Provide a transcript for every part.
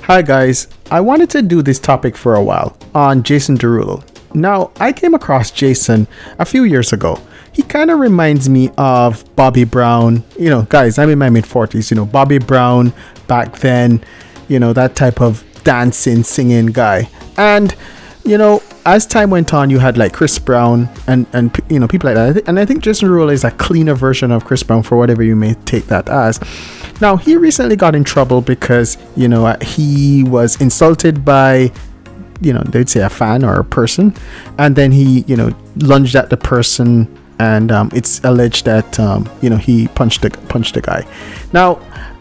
Hi guys, I wanted to do this topic for a while on Jason Derulo. Now, I came across Jason a few years ago. He kind of reminds me of Bobby Brown. You know, guys, I'm in my mid-40s. You know, Bobby Brown back then, you know, that type of dancing, singing guy. And, you know, as time went on, you had like Chris Brown and you know, people like that. And I think Jason Derulo is a cleaner version of Chris Brown, for whatever you may take that as. Now, he recently got in trouble because, you know, he was insulted by, you know, they'd say a fan or a person. And then he, you know, lunged at the person. And it's alleged that, you know, he punched the guy. Now,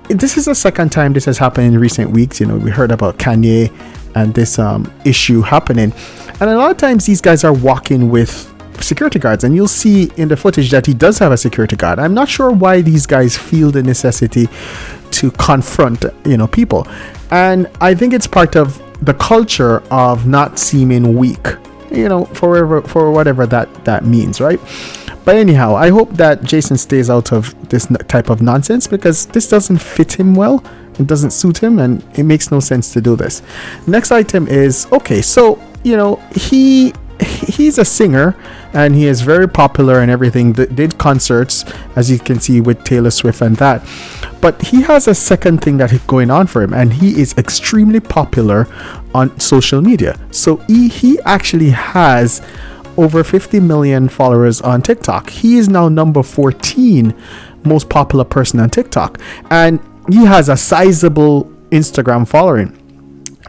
this is the second time this has happened in recent weeks. You know, we heard about Kanye and this issue happening. And a lot of times these guys are walking with security guards, and you'll see in the footage that he does have a security guard. I'm not sure why these guys feel the necessity to confront, you know, people. And I think it's part of the culture of not seeming weak, you know, for whatever that means, right? But anyhow, I hope that Jason stays out of this type of nonsense, because this doesn't fit him well. It doesn't suit him, and it makes no sense to do this. Next item is, okay, so, you know, he's a singer and he is very popular and everything. Did concerts, as you can see, with Taylor Swift and that. But he has a second thing that is going on for him, and he is extremely popular on social media. So he actually has over 50 million followers on TikTok. He is now number 14 most popular person on TikTok, and he has a sizable Instagram following.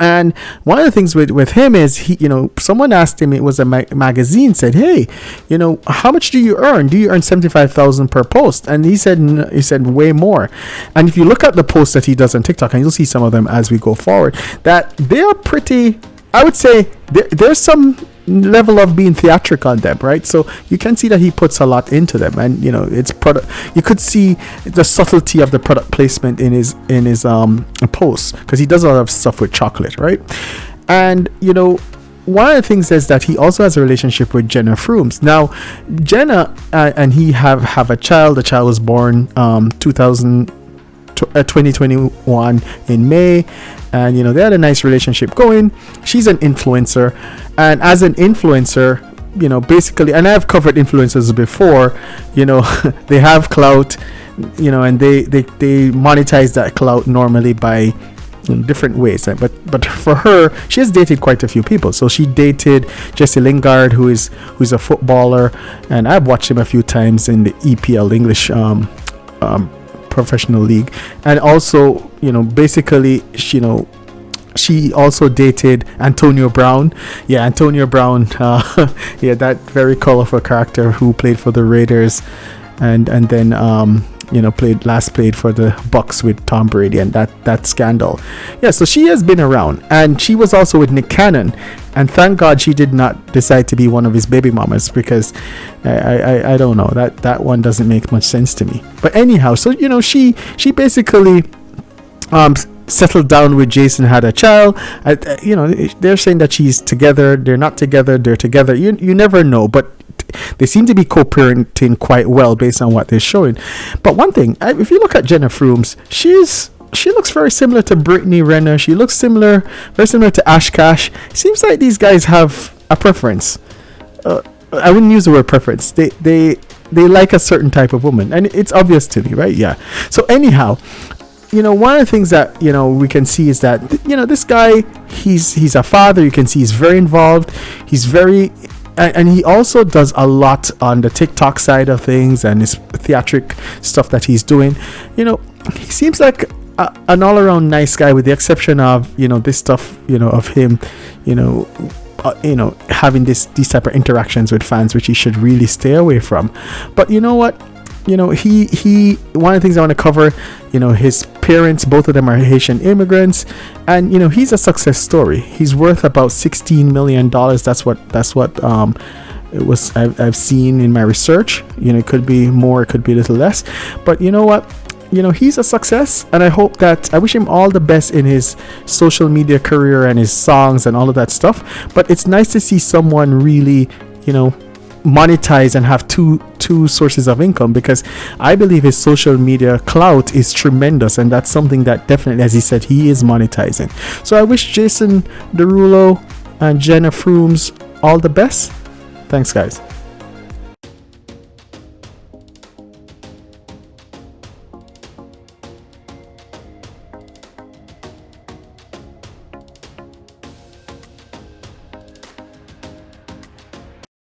And one of the things with him is, he, you know, someone asked him, it was a magazine, said, hey, you know, how much do you earn? Do you earn 75,000 per post? And he said way more. And if you look at the posts that he does on TikTok, and you'll see some of them as we go forward, that they are pretty, I would say there's some level of being theatrical on them, right? So you can see that he puts a lot into them, and you know, it's product. You could see the subtlety of the product placement in his posts, because he does a lot of stuff with chocolate, right? And you know, one of the things is that he also has a relationship with Jena Frumes. Now, Jena and he have a child. The child was born 2021 in May, and you know, they had a nice relationship going. She's an influencer, and as an influencer, you know, basically, and I've covered influencers before, you know, they have clout, you know, and they monetize that clout normally by different ways. But for her, she has dated quite a few people. So she dated Jesse Lingard, who's a footballer, and I've watched him a few times in the EPL, English professional league. And also, you know, basically, you know, she also dated Antonio Brown. Yeah, Antonio Brown, yeah, that very colorful character who played for the Raiders, and then you know, played for the Bucks with Tom Brady, and that scandal. Yeah, so she has been around, and she was also with Nick Cannon, and thank God she did not decide to be one of his baby mamas, because I don't know, that one doesn't make much sense to me. But anyhow, so you know, she basically settled down with Jason, had a child. You know, they're saying that she's together, they're not together, they're together. You never know, but they seem to be co-parenting quite well based on what they're showing. But one thing, if you look at Jena Frumes, she looks very similar to Brittany Renner. She looks very similar to Ash Cash. Seems like these guys have a preference. I wouldn't use the word preference. They like a certain type of woman, and it's obvious to me, right? Yeah. So anyhow, you know, one of the things that, you know, we can see is that, you know, this guy, he's a father. You can see he's very involved. He's very, and he also does a lot on the TikTok side of things and his theatric stuff that he's doing. You know, he seems like an all-around nice guy, with the exception of, you know, this stuff, you know, of him, you know, having these type of interactions with fans, which he should really stay away from. But you know what? You know, he one of the things I want to cover, you know, his parents, both of them are Haitian immigrants, and you know, he's a success story. He's worth about $16 million. That's what it was. I've seen in my research. You know, it could be more, it could be a little less, but you know what? You know, he's a success, and I wish him all the best in his social media career and his songs and all of that stuff. But it's nice to see someone really, you know, monetize and have two sources of income, because I believe his social media clout is tremendous, and that's something that definitely, as he said, he is monetizing. So I wish Jason Derulo and Jena Frumes all the best. Thanks, guys.